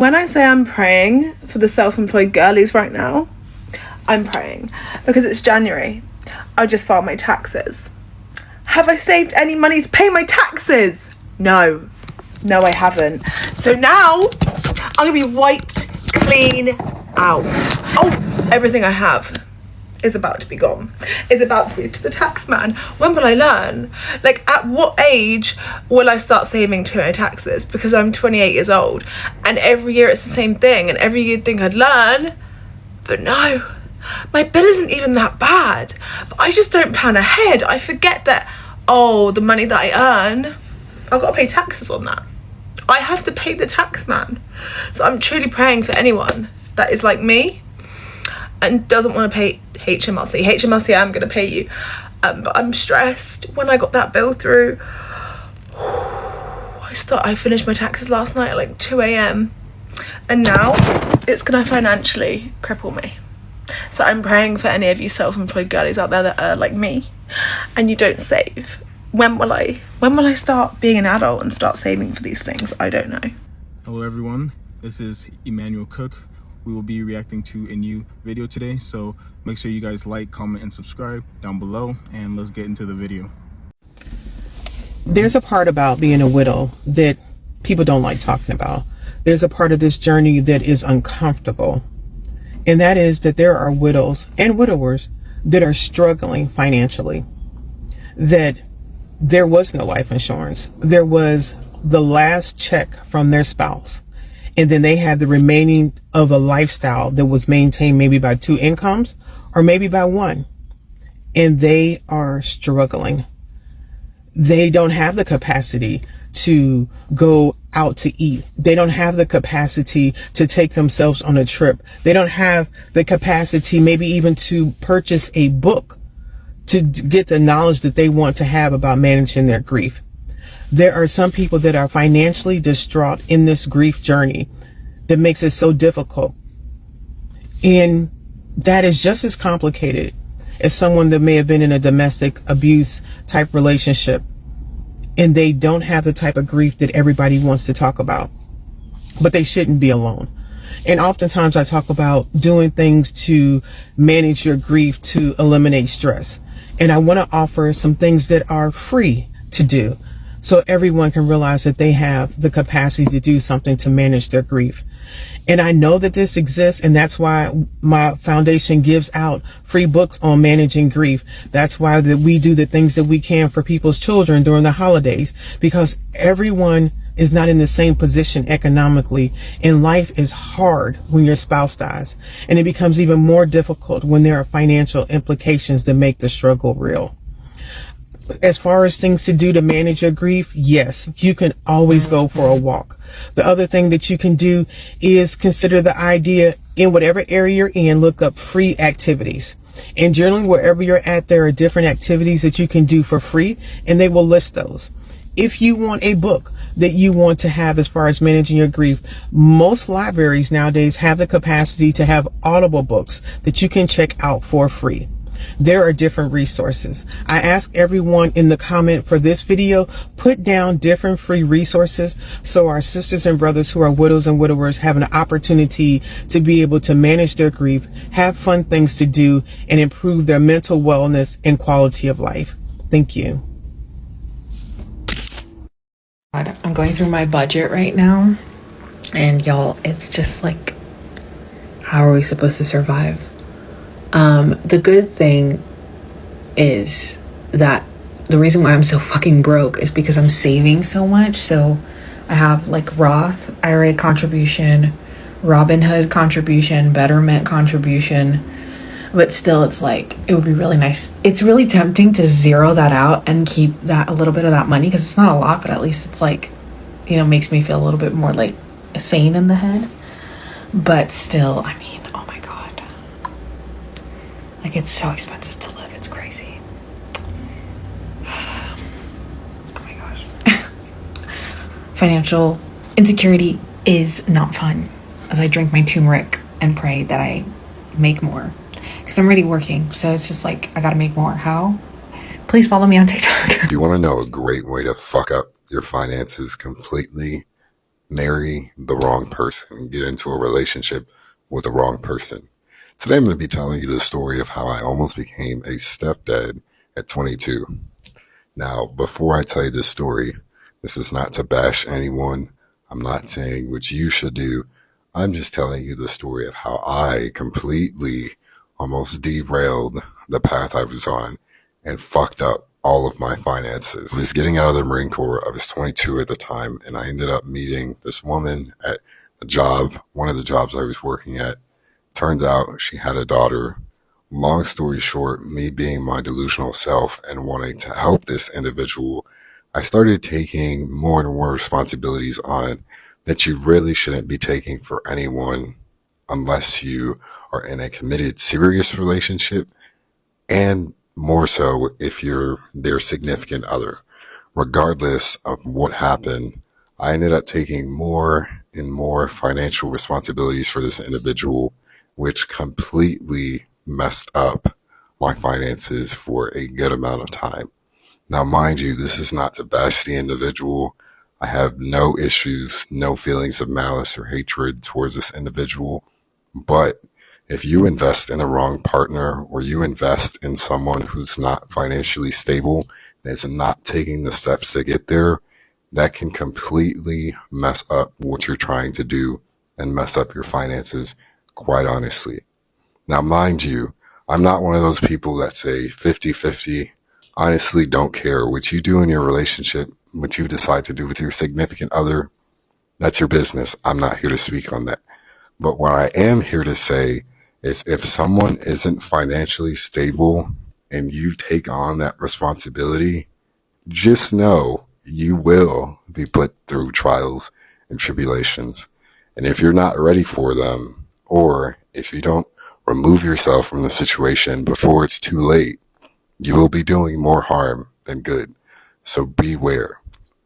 When I say I'm praying for the self-employed girlies right now, I'm praying because it's January. I just filed my taxes. Have I saved any money to pay my taxes? No, I haven't. So now I'm gonna be wiped clean out. Oh, everything I have is about to be gone. It's about to be to the tax man. When will I learn? Like, at what age will I start saving to my taxes? Because I'm 28 years old and every year it's the same thing, and every year you'd think I'd learn, but no, my bill isn't even that bad. But I just don't plan ahead. I forget that, oh, the money that I earn, I've got to pay taxes on that. I have to pay the tax man. So I'm truly praying for anyone that is like me and doesn't want to pay HMRC. HMRC, I'm going to pay you. But I'm stressed. When I got that bill through, I finished my taxes last night at like 2 a.m. And now it's going to financially cripple me. So I'm praying for any of you self-employed girlies out there that are like me and you don't save. When will I start being an adult and start saving for these things? I don't know. Hello everyone, this is Emmanuel Cook. We will be reacting to a new video today, so make sure you guys like, comment, and subscribe down below, and let's get into the video. There's a part about being a widow that people don't like talking about. There's a part of this journey that is uncomfortable, and that is that there are widows and widowers that are struggling financially, that there was no life insurance. There was the last check from their spouse, and then they had the remaining of a lifestyle that was maintained maybe by 2 incomes or maybe by 1. And they are struggling. They don't have the capacity to go out to eat. They don't have the capacity to take themselves on a trip. They don't have the capacity maybe even to purchase a book to get the knowledge that they want to have about managing their grief. There are some people that are financially distraught in this grief journey that makes it so difficult. And that is just as complicated as someone that may have been in a domestic abuse type relationship and they don't have the type of grief that everybody wants to talk about. But they shouldn't be alone. And oftentimes I talk about doing things to manage your grief to eliminate stress. And I want to offer some things that are free to do so everyone can realize that they have the capacity to do something to manage their grief. And I know that this exists, and that's why my foundation gives out free books on managing grief. That's why that we do the things that we can for people's children during the holidays, because everyone is not in the same position economically, and life is hard when your spouse dies, and it becomes even more difficult when there are financial implications that make the struggle real. As far as things to do to manage your grief, yes, you can always go for a walk. The other thing that you can do is consider the idea, in whatever area you're in, look up free activities. And generally, wherever you're at, there are different activities that you can do for free, and they will list those. If you want a book that you want to have as far as managing your grief, most libraries nowadays have the capacity to have Audible books that you can check out for free. There are different resources. I ask everyone in the comment for this video, put down different free resources so our sisters and brothers who are widows and widowers have an opportunity to be able to manage their grief, have fun things to do, and improve their mental wellness and quality of life. Thank you. I'm going through my budget right now, and y'all, it's just like, how are we supposed to survive? The good thing is that the reason why I'm so fucking broke is because I'm saving so much. So I have like Roth IRA contribution, Robinhood contribution, Betterment contribution, but still it's like, it would be really nice. It's really tempting to zero that out and keep that a little bit of that money, because it's not a lot, but at least it's like, you know, makes me feel a little bit more like sane in the head. But still, I mean, oh my God. Like, it's so expensive to live. It's crazy. Oh my gosh. Financial insecurity is not fun, as I drink my turmeric and pray that I make more, because I'm already working. So it's just like, I gotta make more. How? Please follow me on TikTok. You want to know a great way to fuck up your finances completely marry the wrong person, get into a relationship with the wrong person. Today I'm going to be telling you the story of how I almost became a stepdad at 22. Now, before I tell you this story, this is not to bash anyone. I'm not saying what you should do. I'm just telling you the story of how I completely almost derailed the path I was on and fucked up all of my finances. I was getting out of the Marine Corps. I was 22 at the time, and I ended up meeting this woman at a job, one of the jobs I was working at. Turns out she had a daughter. Long story short, me being my delusional self and wanting to help this individual, I started taking more and more responsibilities on that you really shouldn't be taking for anyone unless you are in a committed, serious relationship, and more so if you're their significant other. Regardless of what happened, I ended up taking more and more financial responsibilities for this individual, which completely messed up my finances for a good amount of time. Now, mind you, this is not to bash the individual. I have no issues, no feelings of malice or hatred towards this individual. But if you invest in the wrong partner, or you invest in someone who's not financially stable and is not taking the steps to get there, that can completely mess up what you're trying to do and mess up your finances, quite honestly. Now, mind you, I'm not one of those people that say 50-50. Honestly, don't care what you do in your relationship, what you decide to do with your significant other. That's your business. I'm not here to speak on that. But what I am here to say is if someone isn't financially stable and you take on that responsibility, just know you will be put through trials and tribulations. And if you're not ready for them, or if you don't remove yourself from the situation before it's too late, you will be doing more harm than good. So beware.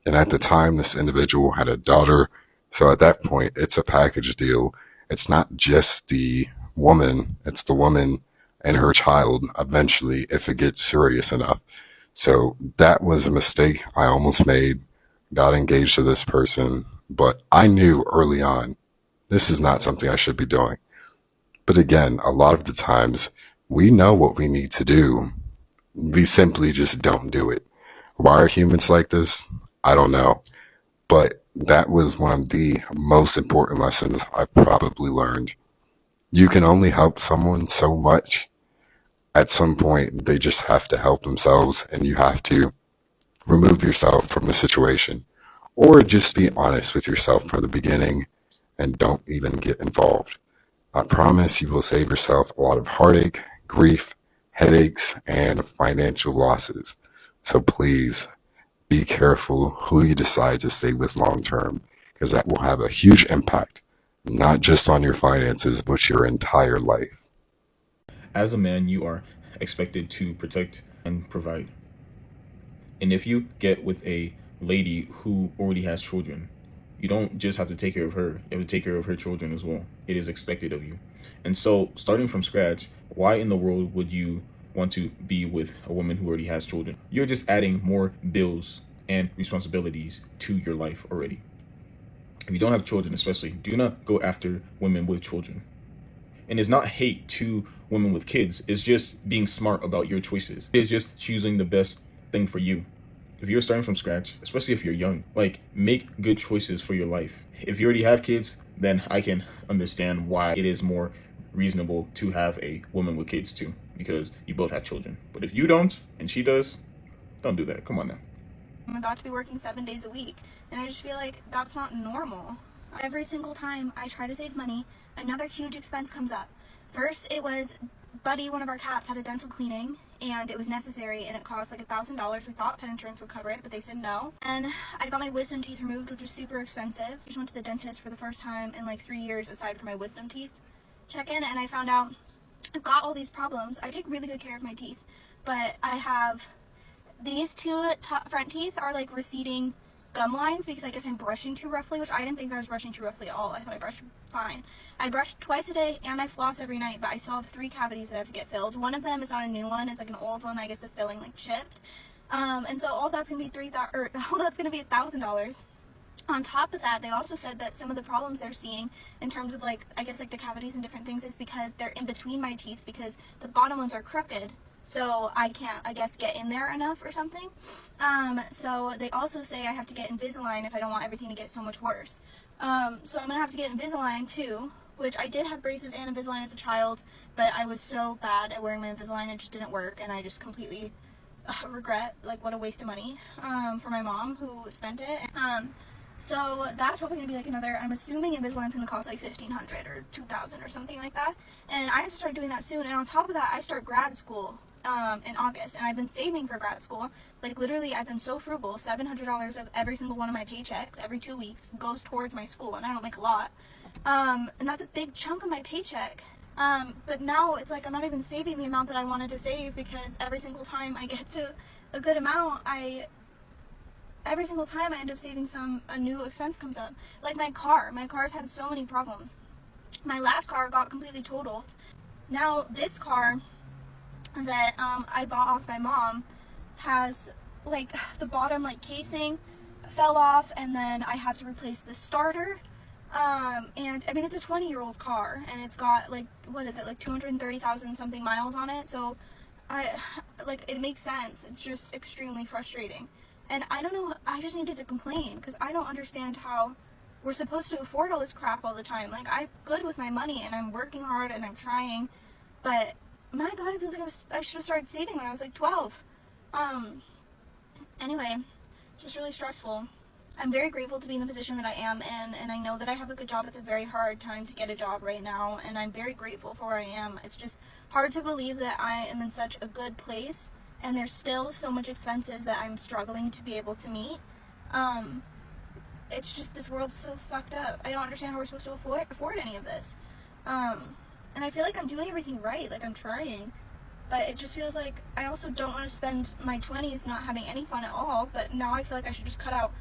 And at the time, this individual had a daughter. So at that point, it's a package deal. It's not just the woman, it's the woman and her child eventually, if it gets serious enough. So that was a mistake I almost made. Got engaged to this person, but I knew early on this is not something I should be doing. But again, a lot of the times we know what we need to do. We simply just don't do it. Why are humans like this? I don't know. But that was one of the most important lessons I've probably learned. You can only help someone so much. At some point, they just have to help themselves, and you have to remove yourself from the situation. Or just be honest with yourself from the beginning and don't even get involved. I promise you will save yourself a lot of heartache, grief, headaches, and financial losses. So please be careful who you decide to stay with long term, because that will have a huge impact, not just on your finances, but your entire life. As a man, you are expected to protect and provide. And if you get with a lady who already has children, you don't just have to take care of her, you have to take care of her children as well. It is expected of you. And so, starting from scratch, why in the world would you want to be with a woman who already has children? You're just adding more bills and responsibilities to your life already. If you don't have children, especially, do not go after women with children. And it's not hate to women with kids, it's just being smart about your choices. It's just choosing the best thing for you. If you're starting from scratch, especially if you're young, like, make good choices for your life. If you already have kids, then I can understand why it is more reasonable to have a woman with kids too, because you both have children. But if you don't and she does, don't do that. Come on now. I'm about to be working 7 days a week, and I just feel like that's not normal. Every single time I try to save money, another huge expense comes up. First, it was Buddy, one of our cats, had a dental cleaning, and it was necessary, and it cost like $1,000. We thought pet insurance would cover it, but they said no. And I got my wisdom teeth removed, which was super expensive. Just went to the dentist for the first time in like 3 years, aside from my wisdom teeth check-in, and I found out I've got all these problems. I take really good care of my teeth, but I have these two front teeth are like receding gum lines because I guess I'm brushing too roughly, which I didn't think I was brushing too roughly at all. I thought I brushed fine. I brush twice a day and I floss every night, but I still have 3 cavities that I have to get filled. One of them is not a new one; it's like an old one that I guess the filling like chipped. And so all that's gonna be $1,000. On top of that, they also said that some of the problems they're seeing in terms of like, I guess like the cavities and different things is because they're in between my teeth because the bottom ones are crooked. So I can't, I guess, get in there enough or something. So they also say I have to get Invisalign if I don't want everything to get so much worse. So I'm gonna have to get Invisalign too, which I did have braces and Invisalign as a child, but I was so bad at wearing my Invisalign, it just didn't work, and I just completely regret, like, what a waste of money for my mom who spent it. So that's probably gonna be like another, I'm assuming Invisalign's gonna cost like $1,500 or $2,000 or something like that, and I have to start doing that soon. And on top of that, I start grad school in August, and I've been saving for grad school. Like, literally, I've been so frugal. $700 of every single one of my paychecks every 2 weeks goes towards my school, and I don't make a lot. And that's a big chunk of my paycheck. But now it's like I'm not even saving the amount that I wanted to save, because every single time I get to a good amount, every single time I end up saving a new expense comes up. Like my car's had so many problems. My last car got completely totaled. Now this car that I bought off my mom has like the bottom like casing fell off, and then I have to replace the starter. And I mean, it's a 20-year-old car, and it's got like, what is it, like 230,000 something miles on it. So it makes sense. It's just extremely frustrating. And I don't know, I just needed to complain because I don't understand how we're supposed to afford all this crap all the time. Like, I'm good with my money and I'm working hard and I'm trying, but my God, it feels like I should have started saving when I was like 12. Anyway, it's just really stressful. I'm very grateful to be in the position that I am in, and I know that I have a good job. It's a very hard time to get a job right now, and I'm very grateful for where I am. It's just hard to believe that I am in such a good place, and there's still so much expenses that I'm struggling to be able to meet. It's just, this world's so fucked up. I don't understand how we're supposed to afford any of this. And I feel like I'm doing everything right, like I'm trying, but it just feels like I also don't want to spend my 20s not having any fun at all, but now I feel like I should just cut out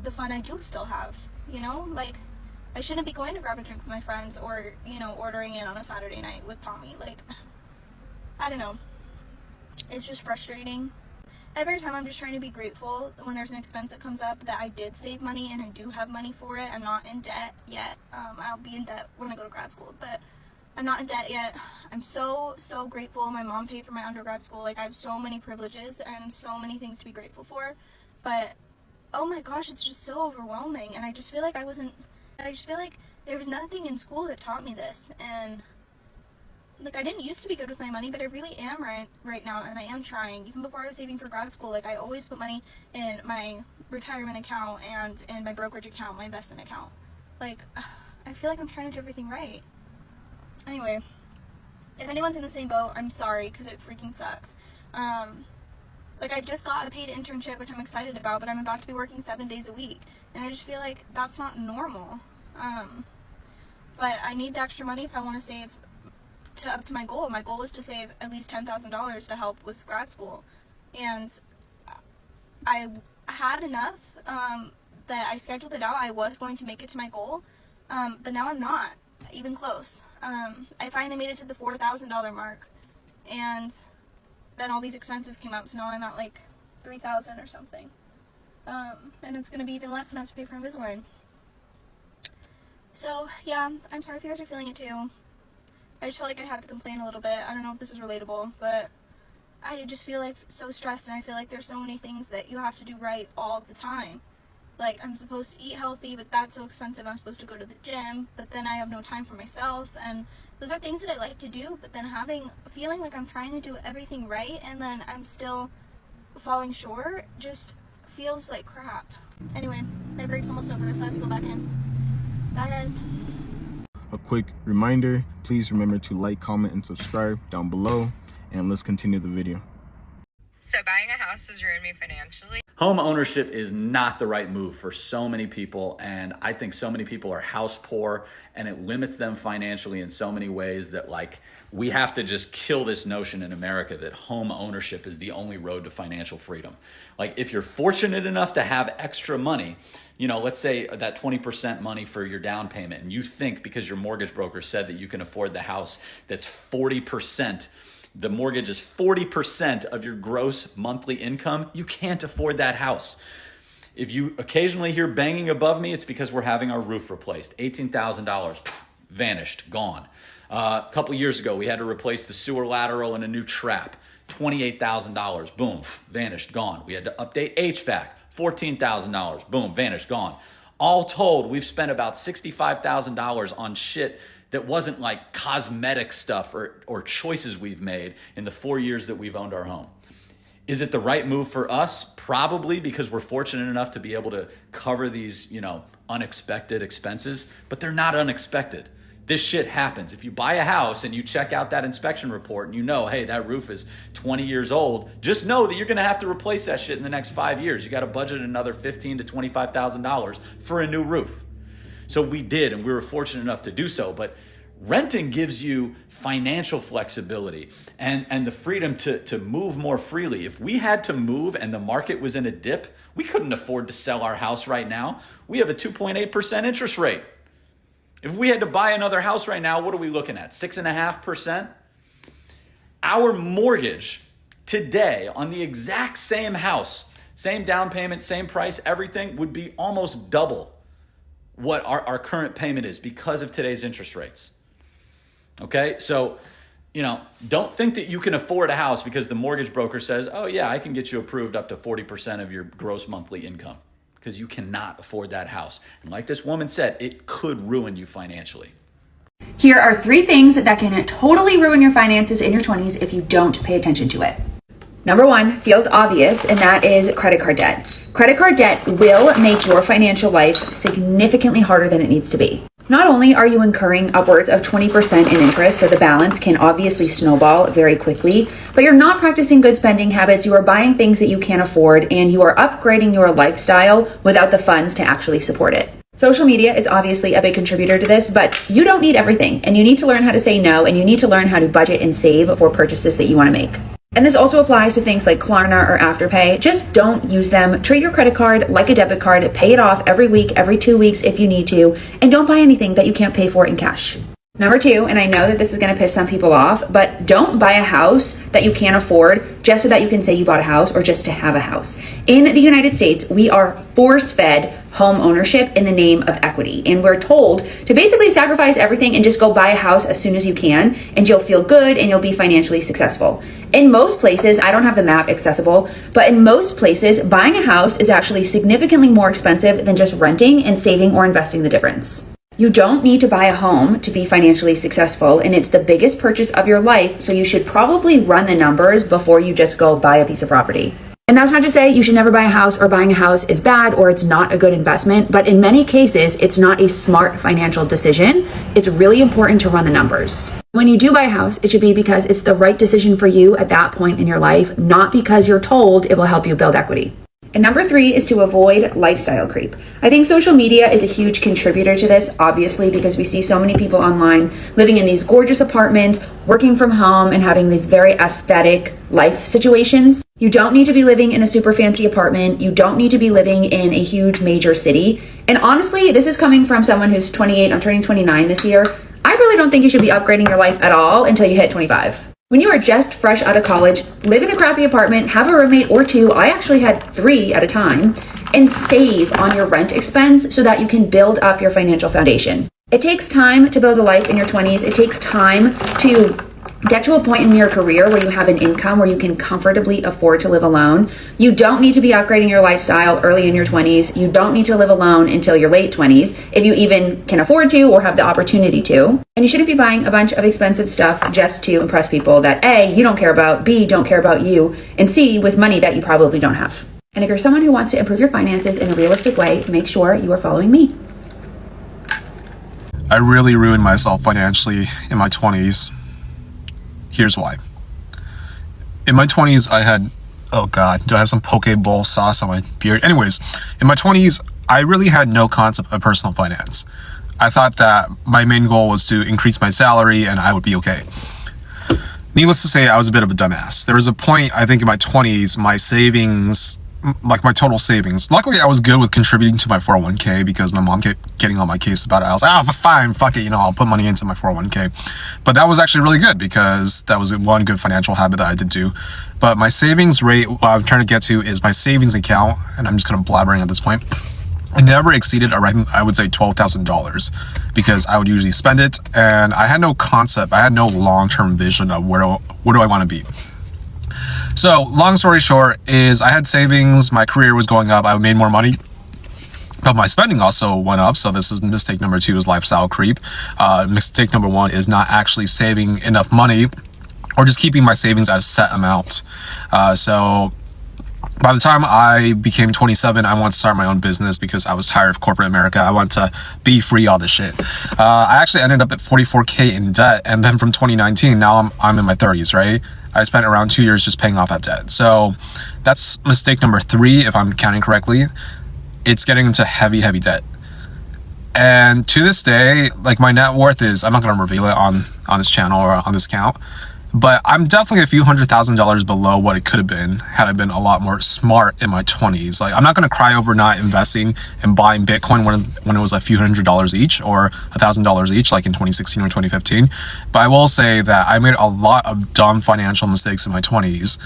the fun I do still have, you know? Like, I shouldn't be going to grab a drink with my friends or, you know, ordering in on a Saturday night with Tommy. Like, I don't know. It's just frustrating. Every time I'm just trying to be grateful when there's an expense that comes up that I did save money and I do have money for it. I'm not in debt yet. I'll be in debt when I go to grad school, but I'm not in debt yet. I'm so grateful. My mom paid for my undergrad school. Like, I have so many privileges and so many things to be grateful for, but oh my gosh, it's just so overwhelming. And I just feel like there was nothing in school that taught me this. And like, I didn't used to be good with my money, but I really am right now, and I am trying. Even before I was saving for grad school, like, I always put money in my retirement account and in my brokerage account, my investment account. Like, I feel like I'm trying to do everything right. Anyway, if anyone's in the same boat, I'm sorry, because it freaking sucks. Like, I just got a paid internship, which I'm excited about, but I'm about to be working 7 days a week, and I just feel like that's not normal. But I need the extra money if I want to save up to my goal. My goal is to save at least $10,000 to help with grad school, and I had enough that I scheduled it out. I was going to make it to my goal, but now I'm not even close. I finally made it to the $4,000 mark, and then all these expenses came up, so now I'm at like $3,000 or something, and it's gonna be even less than I have to pay for Invisalign. So yeah, I'm sorry if you guys are feeling it too. I just feel like I have to complain a little bit. I don't know if this is relatable, but I just feel like so stressed, and I feel like there's so many things that you have to do right all the time. Like, I'm supposed to eat healthy, but that's so expensive. I'm supposed to go to the gym, but then I have no time for myself, and those are things that I like to do, but then feeling like I'm trying to do everything right, and then I'm still falling short, just feels like crap. Anyway, my break's almost over, so I have to go back in. Bye, guys. A quick reminder, please remember to like, comment, and subscribe down below, and let's continue the video. So buying a house has ruined me financially. Home ownership is not the right move for so many people, and I think so many people are house poor, and it limits them financially in so many ways that, like, we have to just kill this notion in America that home ownership is the only road to financial freedom. Like, if you're fortunate enough to have extra money, you know, let's say that 20% money for your down payment, and you think because your mortgage broker said that you can afford the house that's 40%, the mortgage is 40% of your gross monthly income, you can't afford that house. If you occasionally hear banging above me, it's because we're having our roof replaced. $18,000, vanished, gone. A couple years ago, we had to replace the sewer lateral and a new trap. $28,000, boom, vanished, gone. We had to update HVAC, $14,000, boom, vanished, gone. All told, we've spent about $65,000 on shit that wasn't like cosmetic stuff or choices we've made in the 4 years that we've owned our home. Is it the right move for us? Probably, because we're fortunate enough to be able to cover these, unexpected expenses, but they're not unexpected. This shit happens. If you buy a house and you check out that inspection report and you know, hey, that roof is 20 years old, just know that you're gonna have to replace that shit in the next 5 years. You gotta budget another $15,000 to $25,000 for a new roof. So we did, and we were fortunate enough to do so, but renting gives you financial flexibility and the freedom to move more freely. If we had to move and the market was in a dip, we couldn't afford to sell our house right now. We have a 2.8% interest rate. If we had to buy another house right now, what are we looking at? 6.5%? Our mortgage today on the exact same house, same down payment, same price, everything would be almost double what our current payment is because of today's interest rates. Okay, so, don't think that you can afford a house because the mortgage broker says, oh yeah, I can get you approved up to 40% of your gross monthly income, because you cannot afford that house. And like this woman said, it could ruin you financially. Here are 3 things that can totally ruin your finances in your 20s if you don't pay attention to it. Number 1 feels obvious, and that is credit card debt. Credit card debt will make your financial life significantly harder than it needs to be. Not only are you incurring upwards of 20% in interest, so the balance can obviously snowball very quickly, but you're not practicing good spending habits, you are buying things that you can't afford, and you are upgrading your lifestyle without the funds to actually support it. Social media is obviously a big contributor to this, but you don't need everything, and you need to learn how to say no, and you need to learn how to budget and save for purchases that you want to make. And this also applies to things like Klarna or Afterpay. Just don't use them. Treat your credit card like a debit card. Pay it off every week, every 2 weeks if you need to, and don't buy anything that you can't pay for in cash. Number 2, and I know that this is going to piss some people off, but don't buy a house that you can't afford just so that you can say you bought a house or just to have a house. In the United States, we are force-fed home ownership in the name of equity, and we're told to basically sacrifice everything and just go buy a house as soon as you can, and you'll feel good and you'll be financially successful. In most places, I don't have the map accessible, but in most places, buying a house is actually significantly more expensive than just renting and saving or investing the difference. You don't need to buy a home to be financially successful, and it's the biggest purchase of your life, so you should probably run the numbers before you just go buy a piece of property. And that's not to say you should never buy a house or buying a house is bad or it's not a good investment, but in many cases, it's not a smart financial decision. It's really important to run the numbers. When you do buy a house, it should be because it's the right decision for you at that point in your life, not because you're told it will help you build equity. And number 3 is to avoid lifestyle creep. I think social media is a huge contributor to this, obviously, because we see so many people online living in these gorgeous apartments, working from home, and having these very aesthetic life situations. You don't need to be living in a super fancy apartment. You don't need to be living in a huge major city. And honestly, this is coming from someone who's 28. I'm turning 29 this year. I really don't think you should be upgrading your life at all until you hit 25. When you are just fresh out of college, live in a crappy apartment, have a roommate or 2, I actually had 3 at a time, and save on your rent expense so that you can build up your financial foundation. It takes time to build a life in your 20s. It takes time to get to a point in your career where you have an income where you can comfortably afford to live alone. You don't need to be upgrading your lifestyle early in your 20s. You don't need to live alone until your late 20s, if you even can afford to or have the opportunity to. And you shouldn't be buying a bunch of expensive stuff just to impress people that A, you don't care about, B, don't care about you, and C, with money that you probably don't have. And if you're someone who wants to improve your finances in a realistic way, make sure you are following me. I really ruined myself financially in my 20s. Here's why. In my 20s, I had, oh God, do I have some poke bowl sauce on my beard? Anyways, in my 20s, I really had no concept of personal finance. I thought that my main goal was to increase my salary and I would be okay. Needless to say, I was a bit of a dumbass. There was a point, I think in my 20s, my savings like my total savings. Luckily, I was good with contributing to my 401k because my mom kept getting on my case about it. I was like, oh, fine, fuck it, I'll put money into my 401k. But that was actually really good because that was one good financial habit that I did do. But my savings rate, what I'm trying to get to is my savings account, and I'm just kind of blabbering at this point. It never exceeded around, I would say, $12,000 because I would usually spend it, and I had no concept, I had no long-term vision of where do I want to be. So long story short is I had savings, my career was going up, I made more money, but my spending also went up. So this is mistake number 2, is lifestyle creep. Mistake number 1 is not actually saving enough money or just keeping my savings as set amount. So by the time I became 27, I wanted to start my own business because I was tired of corporate America. I wanted to be free, all this shit. I actually ended up at 44K in debt. And then from 2019, now I'm in my 30s, right? I spent around 2 years just paying off that debt. So that's mistake number 3, if I'm counting correctly. It's getting into heavy debt. And to this day, like, my net worth is, I'm not going to reveal it on this channel or on this account, but I'm definitely a few $100,000 below what it could have been had I been a lot more smart in my 20s. Like, I'm not going to cry over not investing and buying Bitcoin when it was a few $100s each or $1,000 each, like in 2016 or 2015. But I will say that I made a lot of dumb financial mistakes in my 20s.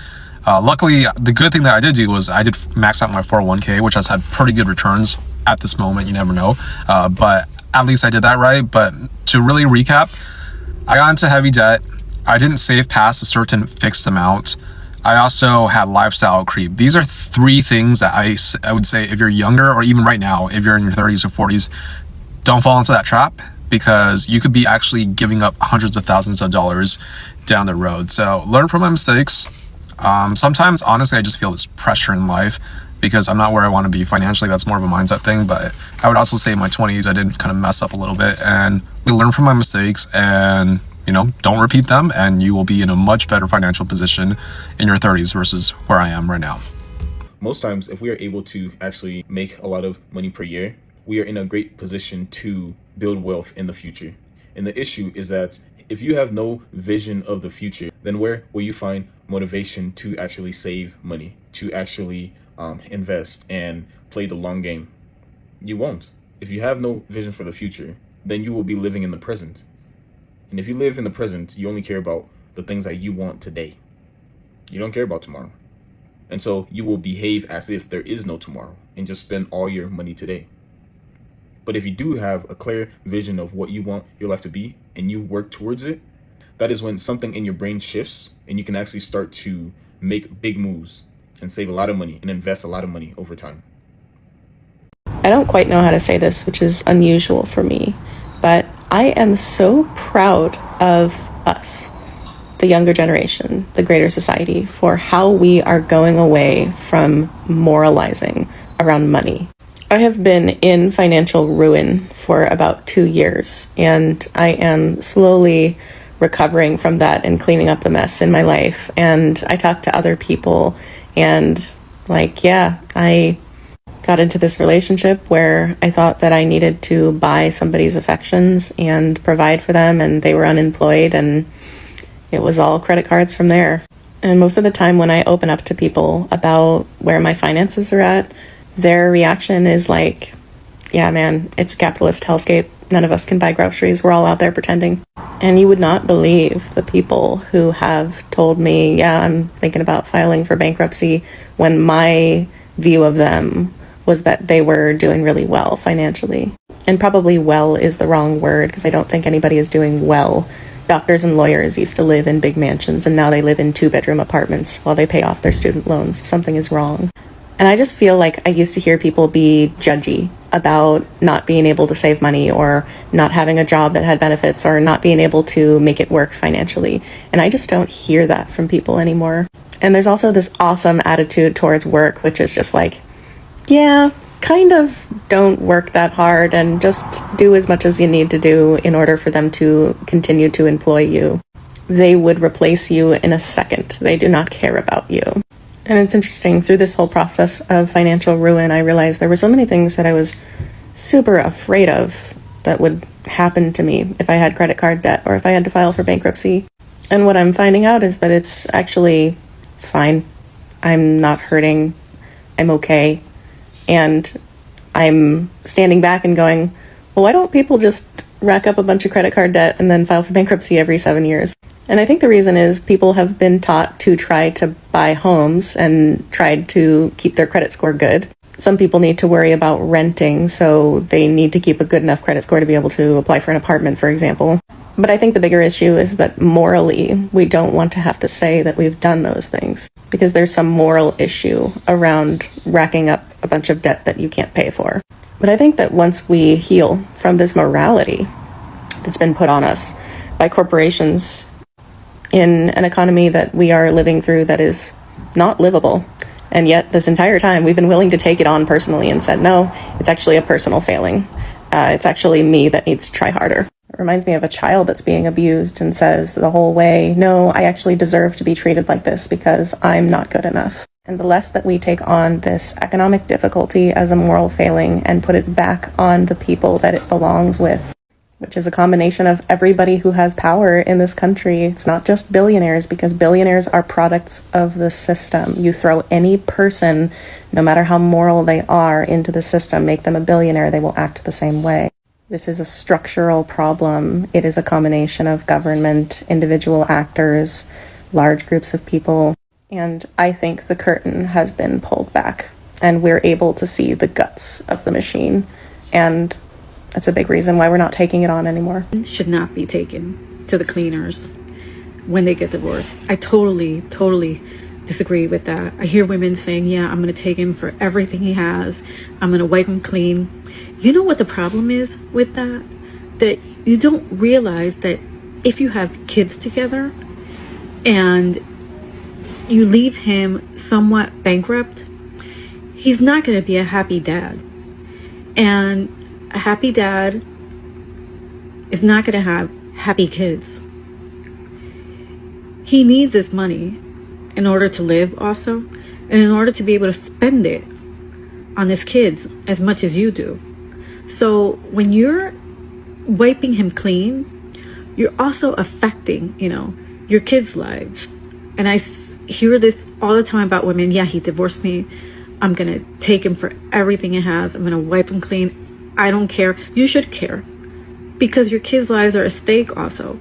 Luckily, the good thing that I did do was I did max out my 401k, which has had pretty good returns at this moment. You never know. But at least I did that right. But to really recap, I got into heavy debt. I didn't save past a certain fixed amount. I also had lifestyle creep. These are 3 things that I would say, if you're younger or even right now, if you're in your 30s or 40s, don't fall into that trap, because you could be actually giving up hundreds of thousands of dollars down the road. So learn from my mistakes. Sometimes, honestly, I just feel this pressure in life because I'm not where I want to be financially. That's more of a mindset thing. But I would also say in my 20s, I did kind of mess up a little bit, and learn from my mistakes and don't repeat them, and you will be in a much better financial position in your 30s versus where I am right now. Most times, if we are able to actually make a lot of money per year, we are in a great position to build wealth in the future. And the issue is that if you have no vision of the future, then where will you find motivation to actually save money, to actually invest and play the long game? You won't. If you have no vision for the future, then you will be living in the present. And if you live in the present, you only care about the things that you want today. You don't care about tomorrow. And so you will behave as if there is no tomorrow and just spend all your money today. But if you do have a clear vision of what you want your life to be and you work towards it, that is when something in your brain shifts and you can actually start to make big moves and save a lot of money and invest a lot of money over time. I don't quite know how to say this, which is unusual for me, but I am so proud of us, the younger generation, the greater society, for how we are going away from moralizing around money. I have been in financial ruin for about 2 years, and I am slowly recovering from that and cleaning up the mess in my life. And I talk to other people, and I got into this relationship where I thought that I needed to buy somebody's affections and provide for them, and they were unemployed, and it was all credit cards from there. And most of the time when I open up to people about where my finances are at, their reaction is like, yeah, man, it's a capitalist hellscape. None of us can buy groceries. We're all out there pretending. And you would not believe the people who have told me, yeah, I'm thinking about filing for bankruptcy, when my view of them was that they were doing really well financially. And probably well is the wrong word, because I don't think anybody is doing well. Doctors and lawyers used to live in big mansions, and now they live in 2-bedroom apartments while they pay off their student loans. Something is wrong. And I just feel like I used to hear people be judgy about not being able to save money, or not having a job that had benefits, or not being able to make it work financially. And I just don't hear that from people anymore. And there's also this awesome attitude towards work, which is just like, yeah, kind of don't work that hard and just do as much as you need to do in order for them to continue to employ you. They would replace you in a second. They do not care about you. And it's interesting, through this whole process of financial ruin, I realized there were so many things that I was super afraid of that would happen to me if I had credit card debt or if I had to file for bankruptcy. And what I'm finding out is that it's actually fine. I'm not hurting I'm okay. And I'm standing back and going, well, why don't people just rack up a bunch of credit card debt and then file for bankruptcy every 7 years? And I think the reason is people have been taught to try to buy homes and tried to keep their credit score good. Some people need to worry about renting, so they need to keep a good enough credit score to be able to apply for an apartment, for example. But I think the bigger issue is that morally, we don't want to have to say that we've done those things, because there's some moral issue around racking up a bunch of debt that you can't pay for. But I think that once we heal from this morality that's been put on us by corporations in an economy that we are living through that is not livable, and yet this entire time we've been willing to take it on personally and said, no, it's actually a personal failing. It's actually me that needs to try harder. It reminds me of a child that's being abused and says the whole way, no, I actually deserve to be treated like this because I'm not good enough. And the less that we take on this economic difficulty as a moral failing and put it back on the people that it belongs with, which is a combination of everybody who has power in this country. It's not just billionaires, because billionaires are products of the system. You throw any person, no matter how moral they are, into the system, make them a billionaire, they will act the same way. This is a structural problem. It is a combination of government, individual actors, large groups of people. And I think the curtain has been pulled back and we're able to see the guts of the machine. And that's a big reason why we're not taking it on anymore. Should not be taken to the cleaners when they get divorced. I totally disagree with that. I hear women saying, yeah, I'm going to take him for everything he has. I'm going to wipe him clean. You know what the problem is with that? That you don't realize that if you have kids together and you leave him somewhat bankrupt, he's not going to be a happy dad. And a happy dad is not going to have happy kids. He needs his money in order to live also, and in order to be able to spend it on his kids as much as you do. So when you're wiping him clean, you're also affecting, your kids' lives. And I hear this all the time about women. Yeah, he divorced me. I'm going to take him for everything he has. I'm going to wipe him clean. I don't care. You should care, because your kids' lives are at stake also.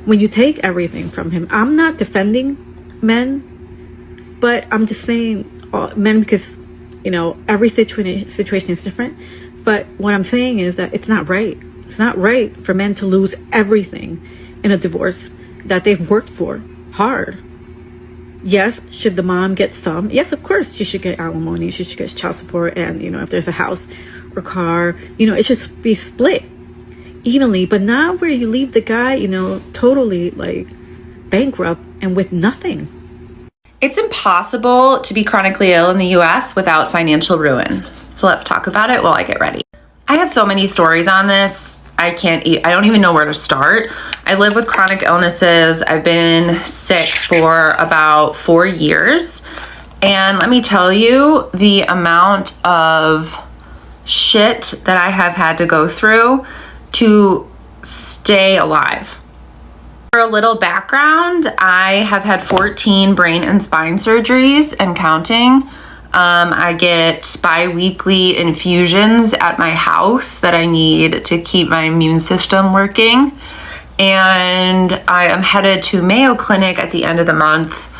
When you take everything from him, I'm not defending men, but I'm just saying men because, every situation is different. But what I'm saying is that it's not right. It's not right for men to lose everything in a divorce that they've worked for hard. Yes, should the mom get some? Yes, of course, she should get alimony. She should get child support. And, if there's a house or car, it should be split evenly. But not where you leave the guy, totally bankrupt and with nothing. It's impossible to be chronically ill in the US without financial ruin. So let's talk about it while I get ready. I have so many stories on this. I don't even know where to start. I live with chronic illnesses. I've been sick for about 4 years. And let me tell you, the amount of shit that I have had to go through to stay alive. For a little background, I have had 14 brain and spine surgeries and counting. I get bi-weekly infusions at my house that I need to keep my immune system working. And I am headed to Mayo Clinic at the end of the month.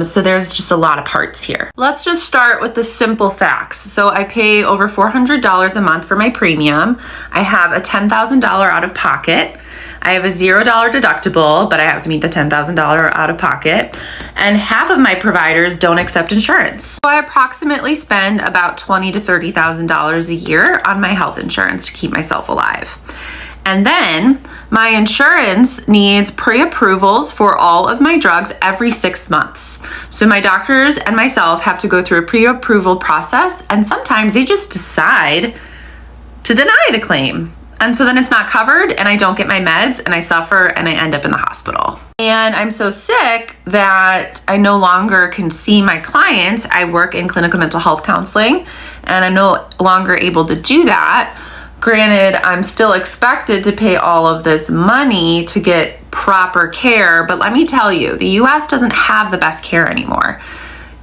So there's just a lot of parts here. Let's just start with the simple facts. So I pay over $400 a month for my premium. I have a $10,000 out of pocket. I have a $0 deductible, but I have to meet the $10,000 out of pocket. And half of my providers don't accept insurance. So I approximately spend about $20,000 to $30,000 a year on my health insurance to keep myself alive. And then my insurance needs pre-approvals for all of my drugs every 6 months. So my doctors and myself have to go through a pre-approval process, and sometimes they just decide to deny the claim. And so then it's not covered and I don't get my meds and I suffer and I end up in the hospital. And I'm so sick that I no longer can see my clients. I work in clinical mental health counseling and I'm no longer able to do that. Granted, I'm still expected to pay all of this money to get proper care, but let me tell you, the US doesn't have the best care anymore.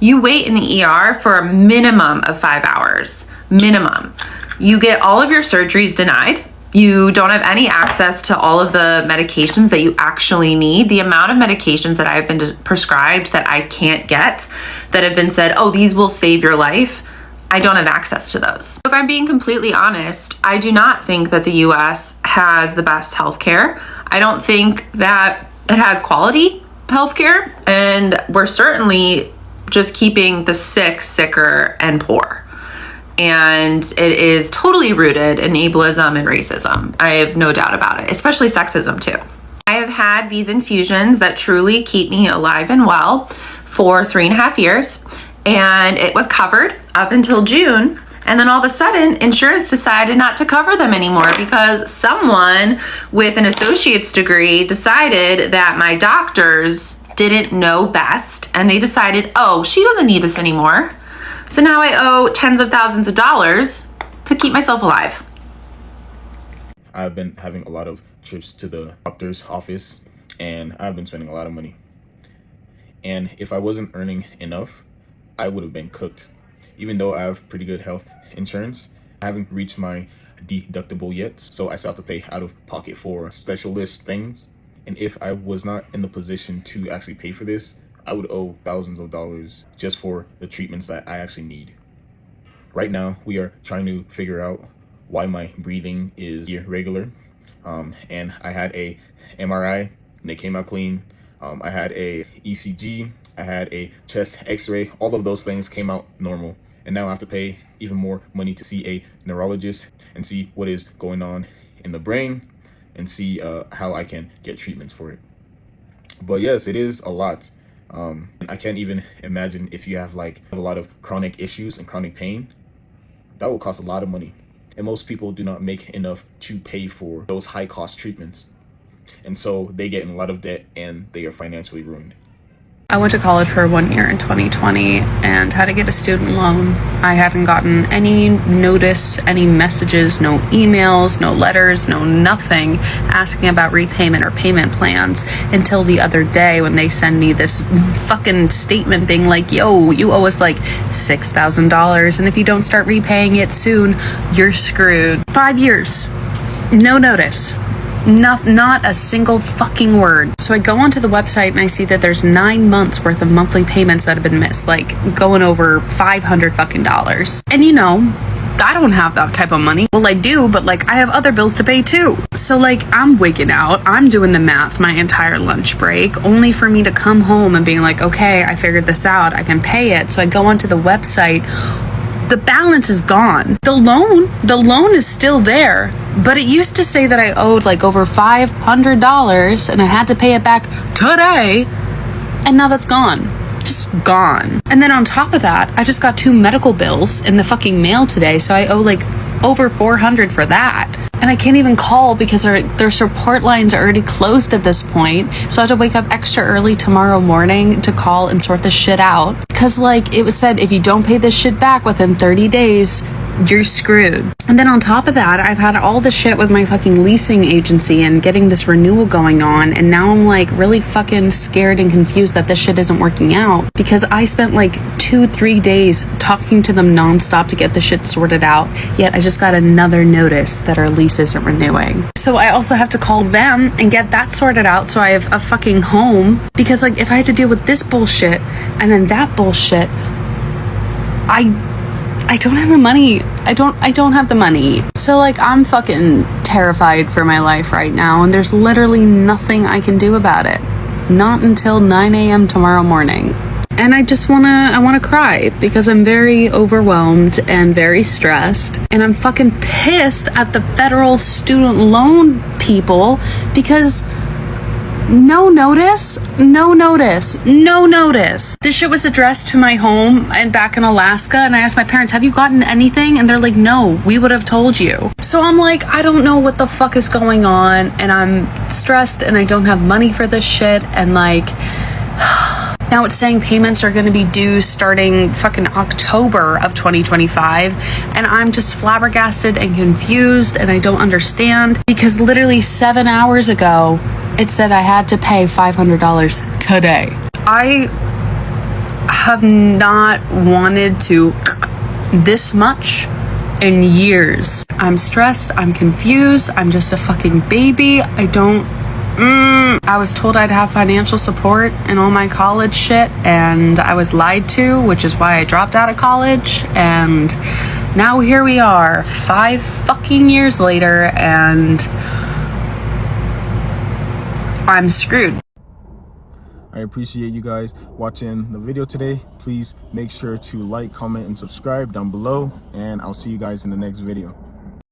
You wait in the ER for a minimum of 5 hours, minimum. You get all of your surgeries denied. You don't have any access to all of the medications that you actually need. The amount of medications that I've been prescribed that I can't get, that have been said, oh, these will save your life, I don't have access to those. If I'm being completely honest, I do not think that the US has the best healthcare. I don't think that it has quality healthcare, and we're certainly just keeping the sick sicker and poor. And it is totally rooted in ableism and racism. I have no doubt about it, especially sexism too. I have had these infusions that truly keep me alive and well for 3.5 years, and it was covered up until June. And then all of a sudden, insurance decided not to cover them anymore because someone with an associate's degree decided that my doctors didn't know best, and they decided, oh, she doesn't need this anymore. So now I owe tens of thousands of dollars to keep myself alive. I've been having a lot of trips to the doctor's office, and I've been spending a lot of money. And if I wasn't earning enough, I would have been cooked. Even though I have pretty good health insurance, I haven't reached my deductible yet, so I still have to pay out of pocket for specialist things. And if I was not in the position to actually pay for this, I would owe thousands of dollars just for the treatments that I actually need. Right now, we are trying to figure out why my breathing is irregular. And I had a MRI and it came out clean. I had a ECG, I had a chest x-ray, all of those things came out normal. And now I have to pay even more money to see a neurologist and see what is going on in the brain and see how I can get treatments for it. But yes, it is a lot. I can't even imagine if you have a lot of chronic issues and chronic pain. That will cost a lot of money. And most people do not make enough to pay for those high cost treatments. And so they get in a lot of debt and they are financially ruined. I went to college for 1 year in 2020 and had to get a student loan. I hadn't gotten any notice, any messages, no emails, no letters, no nothing asking about repayment or payment plans until the other day when they send me this fucking statement being like, yo, you owe us like $6,000 and if you don't start repaying it soon, you're screwed. 5 years, no notice. Not a single fucking word. So I go onto the website and I see that there's 9 months worth of monthly payments that have been missed, like going over $500 fucking dollars. And I don't have that type of money. Well, I do, but I have other bills to pay too. So I'm wigging out. I'm doing the math my entire lunch break, only for me to come home and being like, okay, I figured this out. I can pay it. So I go onto the website. The balance is gone. The loan is still there, but it used to say that I owed over $500 and I had to pay it back today, and now that's gone. Just gone. And then on top of that, I just got 2 medical bills in the fucking mail today, so I owe over $400 for that. And I can't even call because their support lines are already closed at this point. So I have to wake up extra early tomorrow morning to call and sort this shit out. Because it was said, if you don't pay this shit back within 30 days, you're screwed. And then on top of that, I've had all the shit with my fucking leasing agency and getting this renewal going on. And now I'm really fucking scared and confused that this shit isn't working out. Because I spent 2-3 days talking to them nonstop to get the shit sorted out. Yet I just got another notice that our lease isn't renewing. So I also have to call them and get that sorted out so I have a fucking home. Because if I had to deal with this bullshit and then that bullshit, I don't have the money. I don't have the money. So I'm fucking terrified for my life right now, and there's literally nothing I can do about it. Not until 9 a.m. tomorrow morning. And I wanna cry because I'm very overwhelmed and very stressed, and I'm fucking pissed at the federal student loan people because no notice. This shit was addressed to my home and back in Alaska, and I asked my parents, have you gotten anything? And they're like, no, we would have told you. So I'm I don't know what the fuck is going on, and I'm stressed and I don't have money for this shit, and now it's saying payments are going to be due starting fucking October of 2025, and I'm just flabbergasted and confused, and I don't understand because literally 7 hours ago it said I had to pay $500 today. have not wanted to this much in years. I'm stressed, I'm confused, I'm just a fucking baby. I was told I'd have financial support and all my college shit, and I was lied to, which is why I dropped out of college, and now here we are 5 fucking years later, and I'm screwed. I appreciate you guys watching the video today. Please make sure to like, comment, and subscribe down below, and I'll see you guys in the next video.